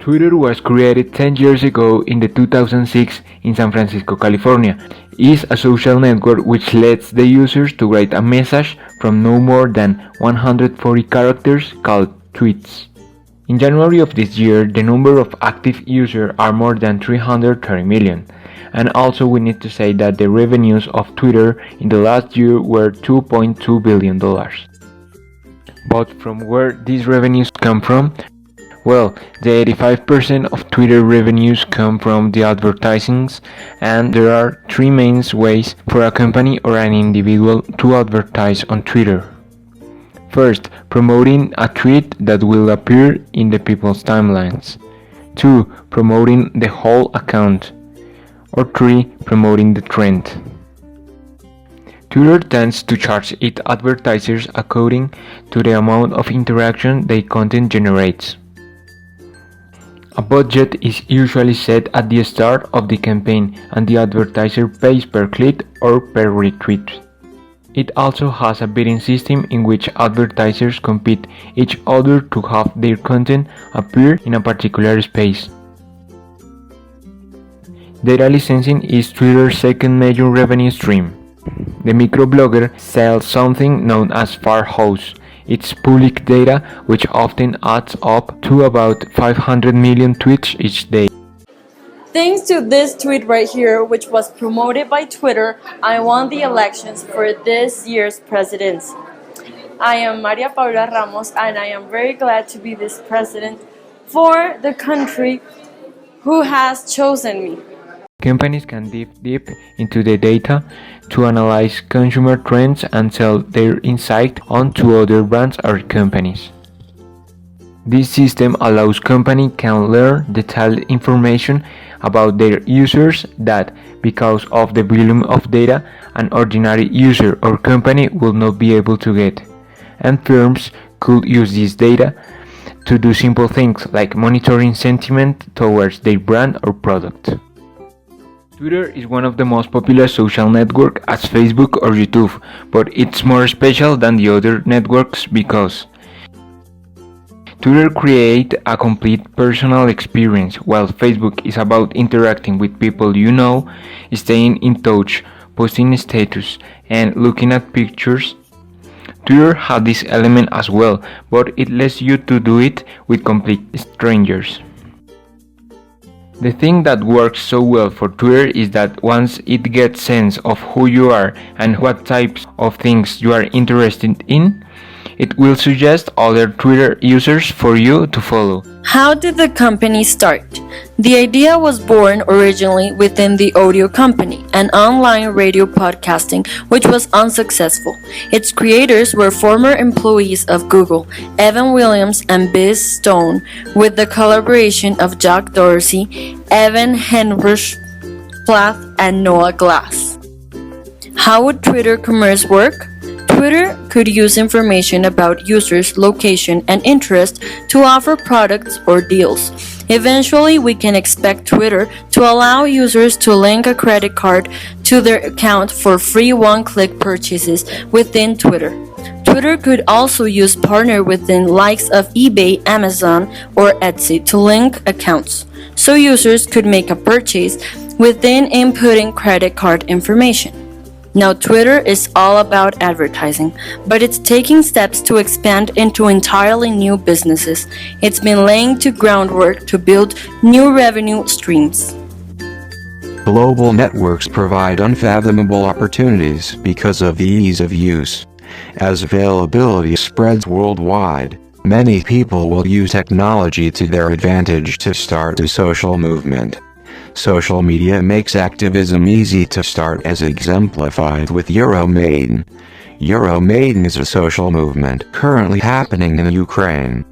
Twitter was created 10 years ago in the 2006 in San Francisco, California. It is a social network which lets the users to write a message from no more than 140 characters called tweets. In January of this year, the number of active users are more than 330 million. And also we need to say that the revenues of Twitter in the last year were $2.2 billion. But from where these revenues come from? Well, the 85% of Twitter revenues come from the advertisings, and there are three main ways for a company or an individual to advertise on Twitter. First, promoting a tweet that will appear in the people's timelines. 2. Promoting the whole account. Or 3. Promoting the trend. Twitter tends to charge its advertisers according to the amount of interaction their content generates. A budget is usually set at the start of the campaign, and the advertiser pays per click or per retweet. It also has a bidding system in which advertisers compete each other to have their content appear in a particular space. Data licensing is Twitter's second major revenue stream. The microblogger sells something known as Firehose. It's public data which often adds up to about 500 million tweets each day. Thanks to this tweet right here, which was promoted by Twitter, I won the elections for this year's presidency. I am Maria Paula Ramos, and I am very glad to be this president for the country who has chosen me. Companies can dive deep into the data to analyze consumer trends and sell their insight on to other brands or companies. This system allows companies can learn detailed information about their users that, because of the volume of data, an ordinary user or company will not be able to get. And firms could use this data to do simple things like monitoring sentiment towards their brand or product. Twitter is one of the most popular social networks as Facebook or YouTube, but it's more special than the other networks because Twitter creates a complete personal experience, while Facebook is about interacting with people you know, staying in touch, posting status, and looking at pictures. Twitter has this element as well, but it lets you to do it with complete strangers. The thing that works so well for Twitter is that once it gets sense of who you are and what types of things you are interested in, it will suggest other Twitter users for you to follow. How did the company start? The idea was born originally within the audio company, an online radio podcasting which was unsuccessful. Its creators were former employees of Google, Evan Williams and Biz Stone, with the collaboration of Jack Dorsey, Evan Henrich Plath, and Noah Glass. How would Twitter commerce work? Twitter could use information about users' location and interest to offer products or deals. Eventually, we can expect Twitter to allow users to link a credit card to their account for free one-click purchases within Twitter. Twitter could also use partner within likes of eBay, Amazon, or Etsy to link accounts, so users could make a purchase within inputting credit card information. Now, Twitter is all about advertising, but it's taking steps to expand into entirely new businesses. It's been laying the groundwork to build new revenue streams. Global networks provide unfathomable opportunities because of the ease of use. As availability spreads worldwide, many people will use technology to their advantage to start a social movement. Social media makes activism easy to start, as exemplified with Euromaidan. Euromaidan is a social movement currently happening in Ukraine.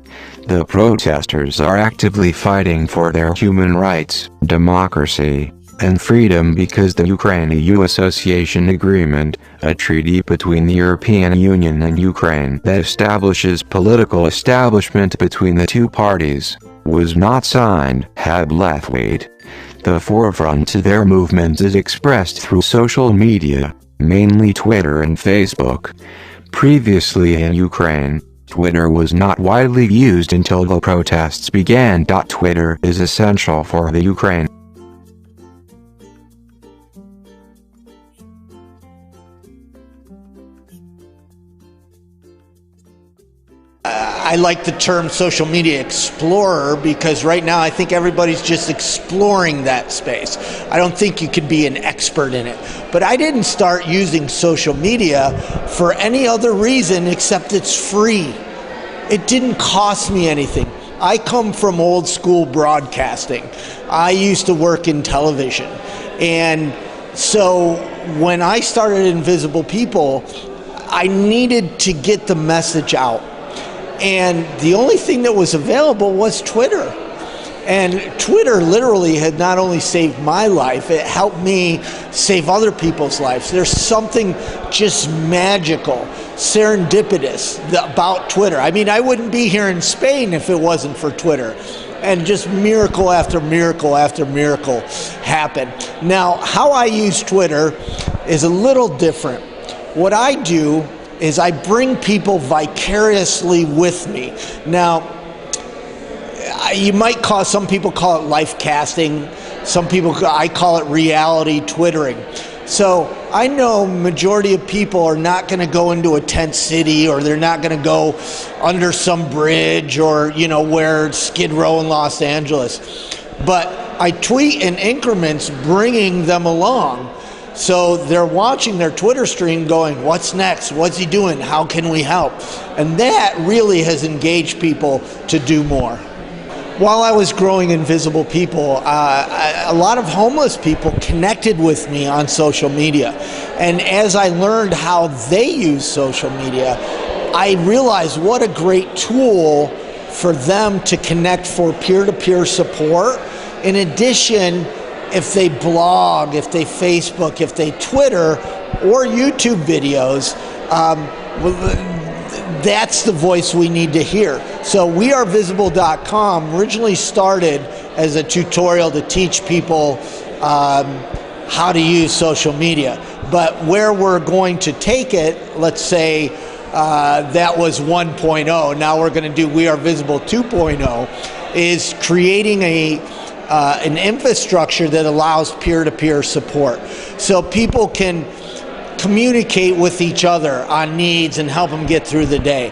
The protesters are actively fighting for their human rights, democracy, and freedom because the Ukraine-EU Association Agreement, a treaty between the European Union and Ukraine that establishes political establishment between the two parties, was not signed, had left weight. The forefront to their movement is expressed through social media, mainly Twitter and Facebook. Previously in Ukraine, Twitter was not widely used until the protests began. Twitter is essential for the Ukraine. I like the term social media explorer because right now I think everybody's just exploring that space. I don't think you could be an expert in it. But I didn't start using social media for any other reason except it's free. It didn't cost me anything. I come from old school broadcasting. I used to work in television. And so when I started Invisible People, I needed to get the message out. And the only thing that was available was Twitter. And Twitter literally had not only saved my life, it helped me save other people's lives. There's something just magical, serendipitous about Twitter. I mean, I wouldn't be here in Spain if it wasn't for Twitter. And just miracle after miracle after miracle happened. Now, how I use Twitter is a little different. What I do is I bring people vicariously with me. Now, you might some people call it life casting, I call it reality twittering. So I know majority of people are not gonna go into a tent city, or they're not gonna go under some bridge, or where Skid Row in Los Angeles. But I tweet in increments bringing them along. So they're watching their Twitter stream going, what's next? What's he doing? How can we help? And that really has engaged people to do more. While I was growing Invisible People, a lot of homeless people connected with me on social media. And as I learned how they use social media, I realized what a great tool for them to connect for peer-to-peer support. In addition, if they blog, if they Facebook, if they Twitter, or YouTube videos, that's the voice we need to hear. So wearevisible.com originally started as a tutorial to teach people how to use social media. But where we're going to take it, let's say that was 1.0, now we're going to do We Are Visible 2.0, is creating an infrastructure that allows peer-to-peer support. So people can communicate with each other on needs and help them get through the day.